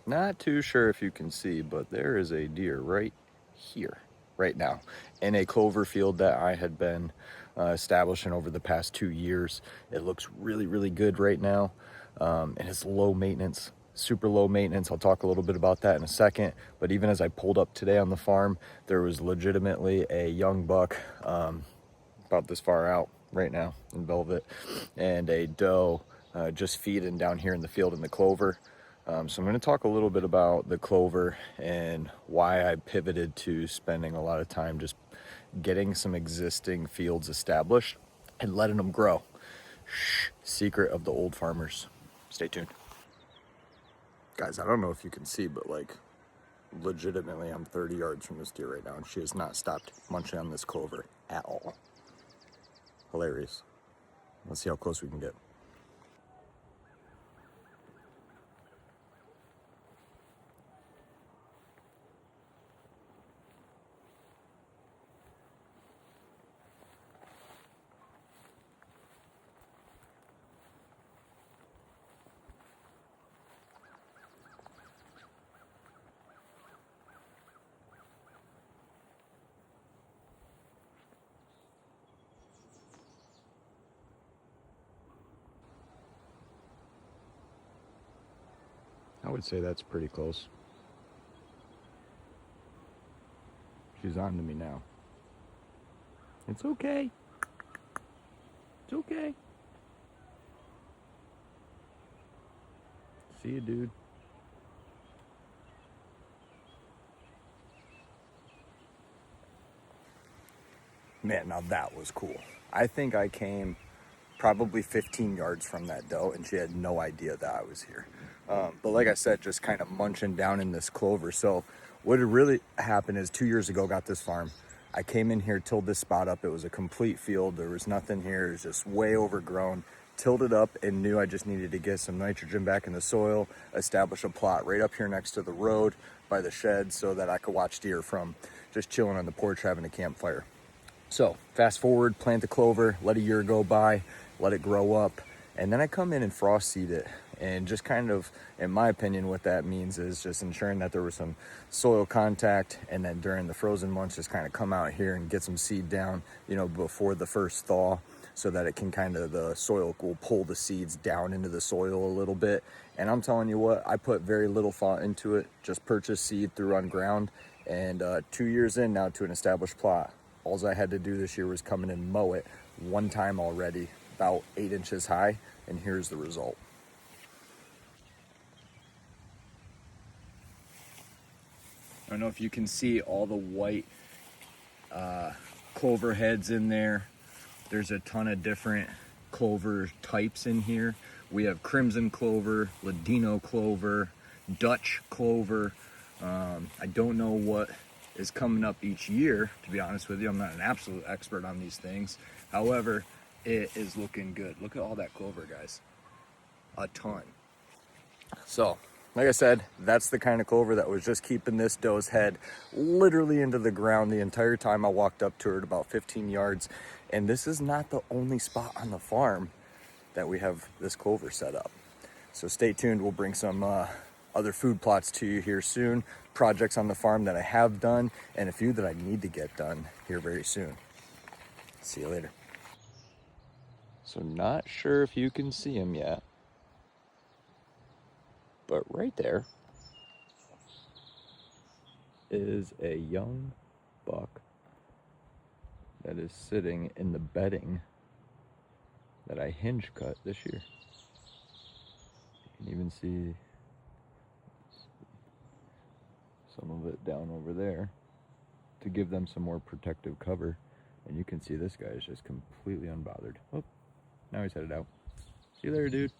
Not too sure if you can see, but there is a deer right here, right now, in a clover field that I had been establishing over the past 2 years. It looks really, really good right now, and it's low maintenance, super low maintenance. I'll talk a little bit about that in a second, but even as I pulled up today on the farm, there was legitimately a young buck about this far out right now in velvet, and a doe just feeding down here in the field in the clover. So I'm going to talk a little bit about the clover and why I pivoted to spending a lot of time just getting some existing fields established and letting them grow. Shh, secret of the old farmers. Stay tuned. Guys, I don't know if you can see, but like legitimately I'm 30 yards from this deer right now and she has not stopped munching on this clover at all. Hilarious. Let's see how close we can get. I would say that's pretty close. She's on to me now. It's okay. It's okay. See you, dude. Man, now that was cool. I think I came probably 15 yards from that doe and she had no idea that I was here. But like I said, just kind of munching down in this clover. So what had really happened is 2 years ago, got this farm. I came in here, tilled this spot up. It was a complete field. There was nothing here. It was just way overgrown. Tilled it up and knew I just needed to get some nitrogen back in the soil, establish a plot right up here next to the road by the shed so that I could watch deer from just chilling on the porch having a campfire. So fast forward, plant the clover, let a year go by, let it grow up, and then I come in and frost seed it. And just kind of, in my opinion, what that means is just ensuring that there was some soil contact, and then during the frozen months, just kind of come out here and get some seed down, you know, before the first thaw, so that it can kind of, the soil will pull the seeds down into the soil a little bit. And I'm telling you what, I put very little thought into it, just purchased seed through on ground, and 2 years in now to an established plot. All I had to do this year was come in and mow it one time already, about 8 inches high, and here's the result. I don't know if you can see all the white clover heads in there. There's a ton of different clover types in here. We have crimson clover, ladino clover, Dutch clover. I don't know what is coming up each year, to be honest with you. I'm not an absolute expert on these things. However, it is looking good. Look at all that clover, guys. A ton. So, like I said, that's the kind of clover that was just keeping this doe's head literally into the ground the entire time I walked up to her at about 15 yards. And this is not the only spot on the farm that we have this clover set up. So stay tuned. We'll bring some other food plots to you here soon, projects on the farm that I have done, and a few that I need to get done here very soon. See you later. So not sure if you can see him yet, but right there is a young buck that is sitting in the bedding that I hinge cut this year. You can even see some of it down over there to give them some more protective cover. And you can see this guy is just completely unbothered. Oh, now he's headed out. See you later, dude.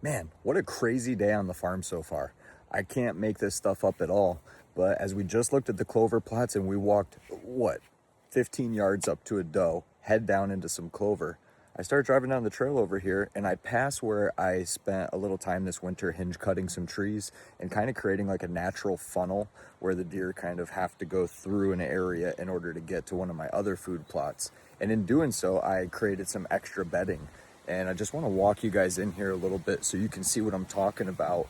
Man, what a crazy day on the farm so far. I can't make this stuff up at all. But as we just looked at the clover plots and we walked, 15 yards up to a doe, head down into some clover, I started driving down the trail over here and I passed where I spent a little time this winter hinge cutting some trees and kind of creating like a natural funnel where the deer kind of have to go through an area in order to get to one of my other food plots. And in doing so, I created some extra bedding. And I just want to walk you guys in here a little bit so you can see what I'm talking about.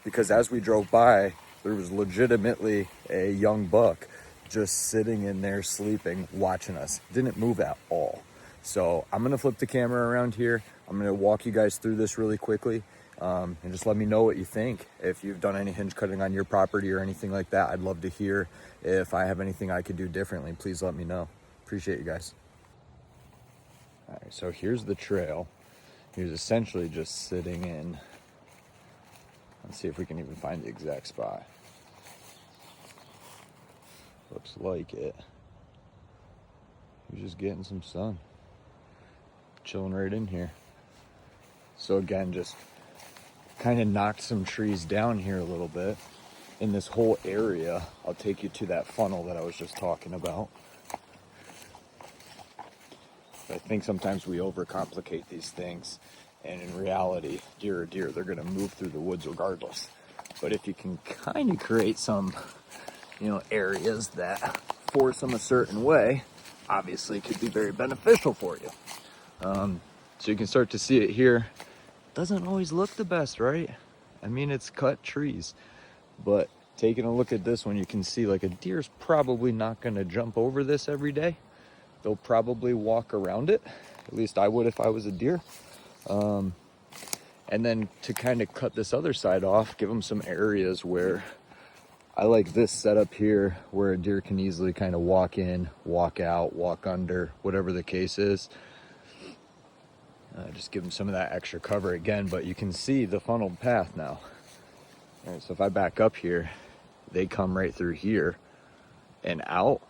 because as we drove by, there was legitimately a young buck just sitting in there sleeping, watching us. Didn't move at all. So I'm gonna flip the camera around here. I'm gonna walk you guys through this really quickly, and just let me know what you think. If you've done any hinge cutting on your property or anything like that, I'd love to hear. If I have anything I could do differently, please let me know. Appreciate you guys. All right, so here's the trail. He was essentially just sitting in. Let's see if we can even find the exact spot. Looks like it. He was just getting some sun. Chilling right in here. So again, just kind of knocked some trees down here a little bit. In this whole area, I'll take you to that funnel that I was just talking about. I think sometimes we overcomplicate these things, and in reality, deer are deer. They're gonna move through the woods regardless. But if you can kind of create some, areas that force them a certain way, obviously it could be very beneficial for you. So you can start to see it here. Doesn't always look the best, right? I mean, it's cut trees, but taking a look at this one, you can see like a deer's probably not gonna jump over this every day. They'll probably walk around it. At least I would if I was a deer. And then to kind of cut this other side off, give them some areas where I like this setup here, where a deer can easily kind of walk in, walk out, walk under, whatever the case is. Just give them some of that extra cover again, but you can see the funneled path now. All right, so if I back up here, they come right through here and out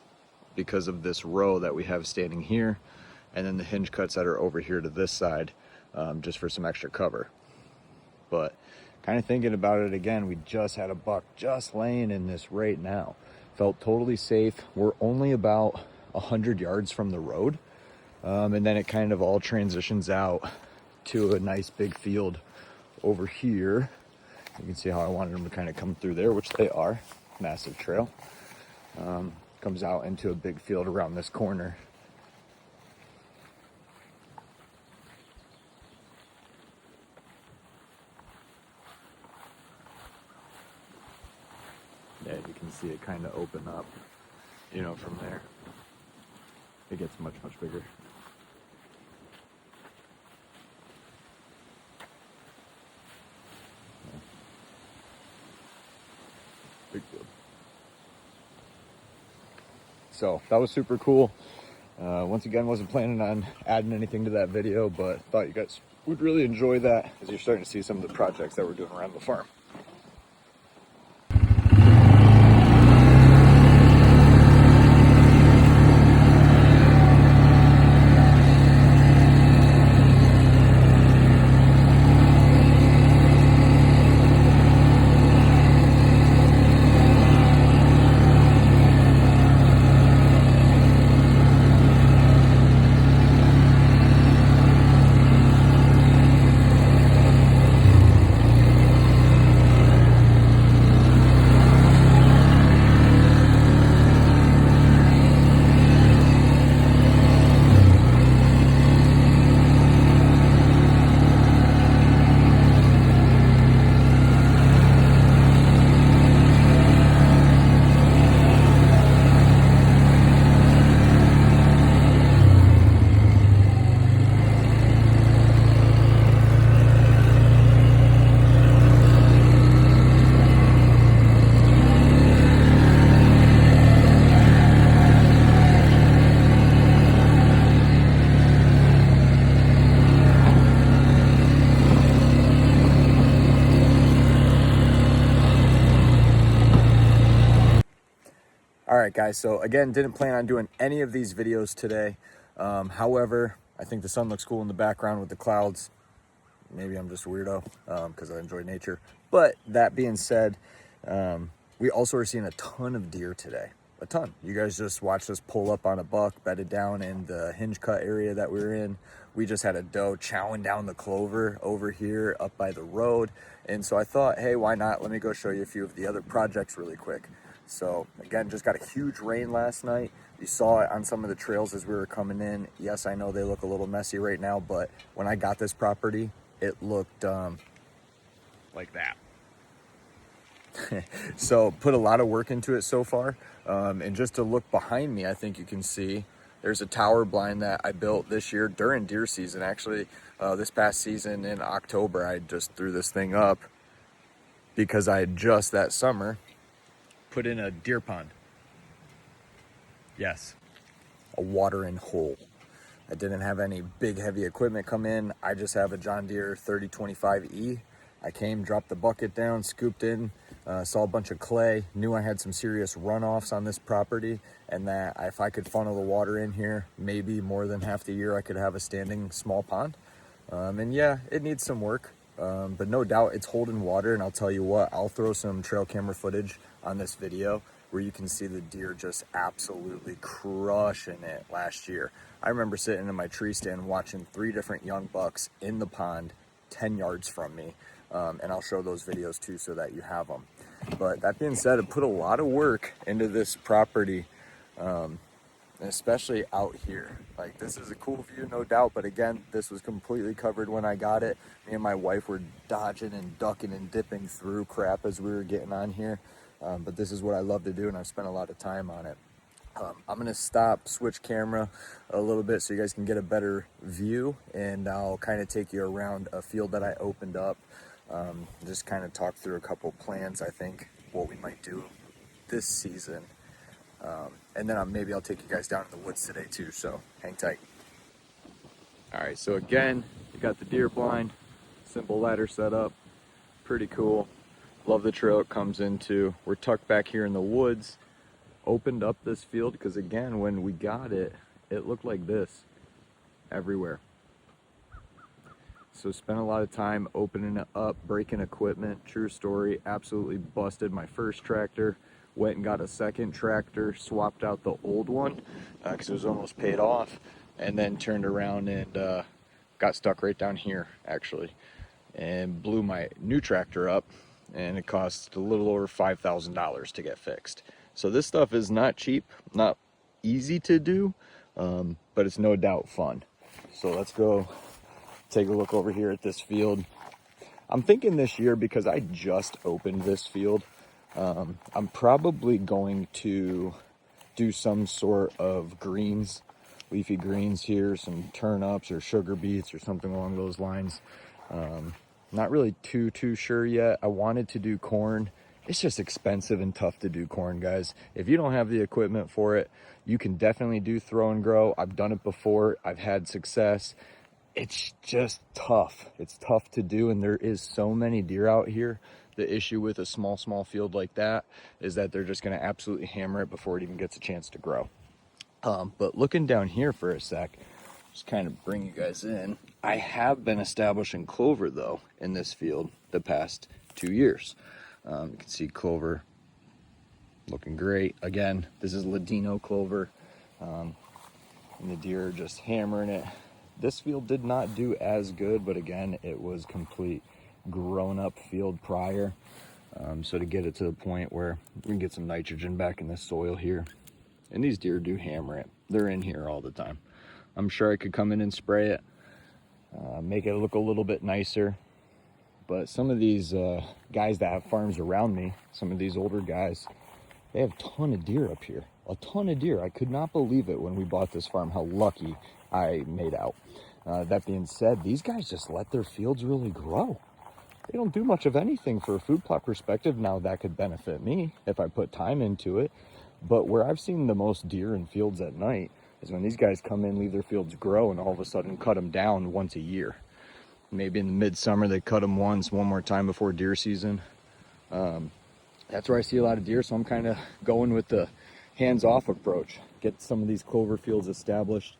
because of this row that we have standing here, and then the hinge cuts that are over here to this side, just for some extra cover. But kind of thinking about it again, we just had a buck just laying in this right now. Felt totally safe. We're only about 100 yards from the road, and then it kind of all transitions out to a nice big field over here. You can see how I wanted them to kind of come through there, which they are. Massive trail. Comes out into a big field around this corner. Yeah, you can see it kind of open up, from there. It gets much, much bigger. Yeah. Big field. So that was super cool. Once again, wasn't planning on adding anything to that video, but thought you guys would really enjoy that as you're starting to see some of the projects that we're doing around the farm. All right, guys, so again, didn't plan on doing any of these videos today. However, I think the sun looks cool in the background with the clouds. Maybe I'm just a weirdo because I enjoy nature. But that being said, we also are seeing a ton of deer today. A ton. You guys just watched us pull up on a buck, bedded down in the hinge cut area that we were in. We just had a doe chowing down the clover over here up by the road. And so I thought, hey, why not? Let me go show you a few of the other projects really quick. So again, just got a huge rain last night. You saw it on some of the trails as we were coming in. Yes, I know they look a little messy right now, but when I got this property, it looked like that. So put a lot of work into it so far. And just to look behind me, I think you can see there's a tower blind that I built this year during deer season. Actually, this past season in October, I just threw this thing up because I had just that summer put in a deer pond. Yes, a watering hole. I didn't have any big heavy equipment come in. I just have a John Deere 3025E. I came, dropped the bucket down, scooped in, saw a bunch of clay, knew I had some serious runoffs on this property, and that if I could funnel the water in here, maybe more than half the year I could have a standing small pond. And yeah, it needs some work, but no doubt it's holding water. And I'll tell you what, I'll throw some trail camera footage on this video where you can see the deer just absolutely crushing it last year. I remember sitting in my tree stand watching 3 different young bucks in the pond 10 yards from me. And I'll show those videos too so that you have them. But that being said, I put a lot of work into this property, especially out here. Like, this is a cool view, no doubt, but again, this was completely covered when I got it. Me and my wife were dodging and ducking and dipping through crap as we were getting on here. But this is what I love to do, and I've spent a lot of time on it. I'm gonna switch camera a little bit so you guys can get a better view, and I'll kind of take you around a field that I opened up. Just kind of talk through a couple plans, I think, what we might do this season. And then maybe I'll take you guys down to the woods today too, so hang tight. All right, so again, you got the deer blind, simple ladder setup, pretty cool. Love the trail it comes into. We're tucked back here in the woods. Opened up this field because again, when we got it, it looked like this everywhere. So spent a lot of time opening it up, breaking equipment. True story, absolutely busted my first tractor. Went and got a second tractor, swapped out the old one because it was almost paid off, and then turned around and got stuck right down here actually, and blew my new tractor up, and it cost a little over $5,000 to get fixed. So this stuff is not cheap, not easy to do, but it's no doubt fun. So let's go take a look over here at this field. I'm thinking this year, because I just opened this field, I'm probably going to do some sort of greens, leafy greens here, some turnips or sugar beets or something along those lines. Not really too sure yet. I wanted to do corn. It's just expensive and tough to do corn, guys. If you don't have the equipment for it, you can definitely do throw and grow. I've done it before. I've had success. It's just tough. It's tough to do, and there is so many deer out here. The issue with a small field like that is that they're just going to absolutely hammer it before it even gets a chance to grow. But looking down here for a sec, just kind of bring you guys in. I have been establishing clover though in this field the past 2 years. You can see clover looking great. Again, this is Ladino clover, and the deer are just hammering it. This field did not do as good, but again, it was complete grown up field prior. So to get it to the point where we can get some nitrogen back in this soil here, and these deer do hammer it. They're in here all the time. I'm sure I could come in and spray it, make it look a little bit nicer. But some of these guys that have farms around me, some of these older guys, they have a ton of deer up here. A ton of deer. I could not believe it when we bought this farm, how lucky I made out. That being said, these guys just let their fields really grow. They don't do much of anything for a food plot perspective. Now that could benefit me if I put time into it. But where I've seen the most deer in fields at night is when these guys come in, leave their fields grow, and all of a sudden cut them down once a year. Maybe in the midsummer they cut them one more time before deer season. That's where I see a lot of deer, so I'm kind of going with the hands-off approach. Get some of these clover fields established,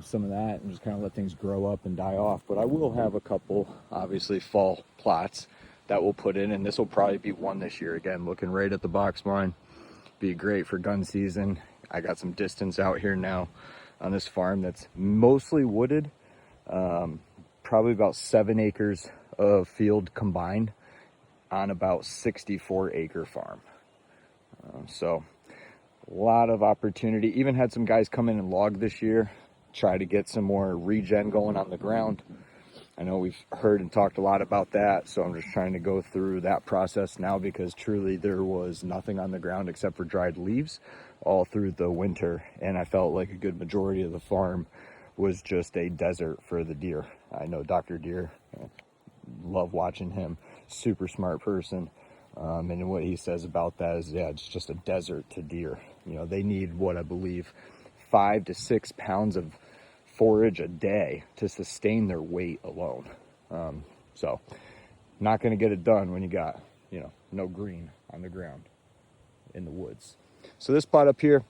some of that, and just kind of let things grow up and die off. But I will have a couple, obviously, fall plots that we'll put in, and this will probably be one this year. Again, looking right at the box blind. Be great for gun season. I got some distance out here now on this farm that's mostly wooded. Probably about 7 acres of field combined on about 64-acre farm. So a lot of opportunity. Even had some guys come in and log this year, try to get some more regen going on the ground. I know we've heard and talked a lot about that, so I'm just trying to go through that process now, because truly there was nothing on the ground except for dried leaves all through the winter, and I felt like a good majority of the farm was just a desert for the deer. I know Dr. Deer, love watching him, super smart person, and what he says about that is, yeah, it's just a desert to deer. You know, they need, what I believe, 5 to 6 pounds of forage a day to sustain their weight alone. So not going to get it done when you got, you know, no green on the ground in the woods. So this plot up here,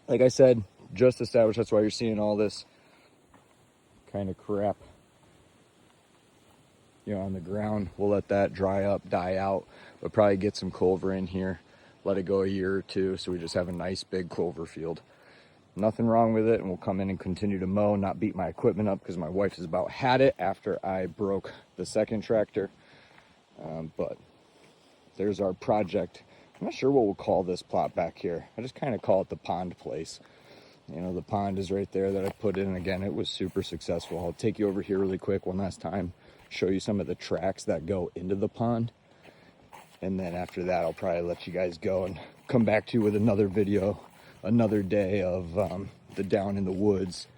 like I said, just established. That's why you're seeing all this kind of crap, you know, on the ground. We'll let that dry up, die out, but probably get some clover in here, let it go a year or two, so we just have a nice big clover field. Nothing wrong with it, and we'll come in and continue to mow, not beat my equipment up, because my wife has about had it after I broke the second tractor. But there's our project. I'm not sure what we'll call this plot back here. I just kind of call it the pond place. You know, the pond is right there that I put in. Again, it was super successful. I'll take you over here really quick one last time, show you some of the tracks that go into the pond. And then after that, I'll probably let you guys go and come back to you with another video, another day of the down in the woods.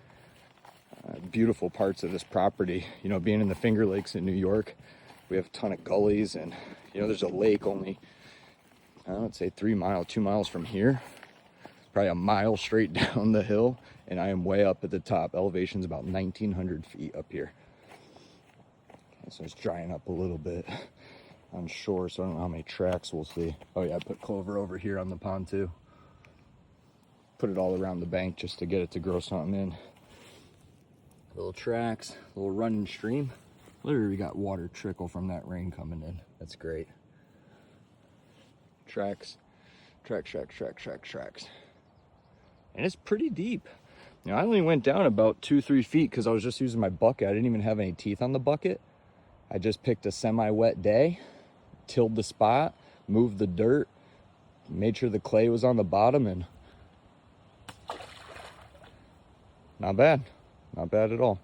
Beautiful parts of this property. You know, being in the Finger Lakes in New York, we have a ton of gullies, and you know, there's a lake only, I would say 3 miles, 2 miles from here, probably a mile straight down the hill, and I am way up at the top. Elevation's about 1,900 feet up here. So it's drying up a little bit on shore, so I don't know how many tracks we'll see. Oh yeah, I put clover over here on the pond too. Put it all around the bank just to get it to grow something in. Little tracks, little running stream. Literally we got water trickle from that rain coming in. That's great. Tracks, tracks. And it's pretty deep. You know, I only went down about 2-3 feet because I was just using my bucket. I didn't even have any teeth on the bucket. I just picked a semi-wet day, tilled the spot, moved the dirt, made sure the clay was on the bottom, and not bad at all.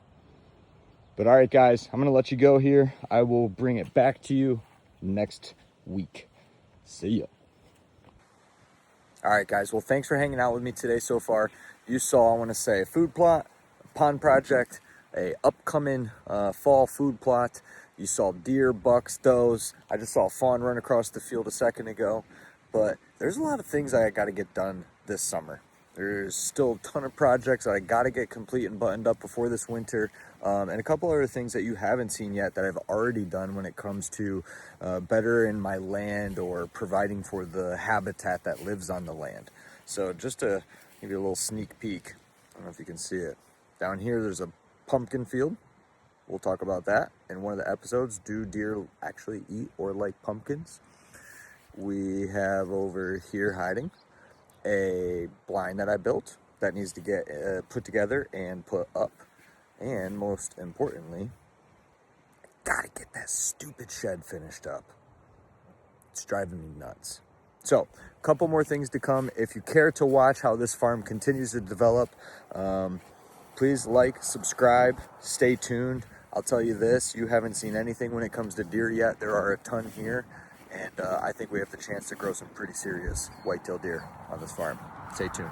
But all right, guys, I'm gonna let you go here. I will bring it back to you next week. See ya. All right, guys, well, thanks for hanging out with me today so far. You saw, I want to say, a food plot, a pond project, a upcoming fall food plot. You saw deer, bucks, does. I just saw a fawn run across the field a second ago. But there's a lot of things I got to get done this summer. There's still a ton of projects that I got to get complete and buttoned up before this winter, and a couple other things that you haven't seen yet that I've already done when it comes to bettering my land or providing for the habitat that lives on the land. So just to give you a little sneak peek, I don't know if you can see it. Down here there's a pumpkin field. We'll talk about that in one of the episodes. Do deer actually eat or like pumpkins? We have over here hiding a blind that I built that needs to get put together and put up. And most importantly, I gotta get that stupid shed finished up. It's driving me nuts. So, a couple more things to come. If you care to watch how this farm continues to develop, please like, subscribe, stay tuned. I'll tell you this, you haven't seen anything when it comes to deer yet. There are a ton here. And I think we have the chance to grow some pretty serious whitetail deer on this farm. Stay tuned.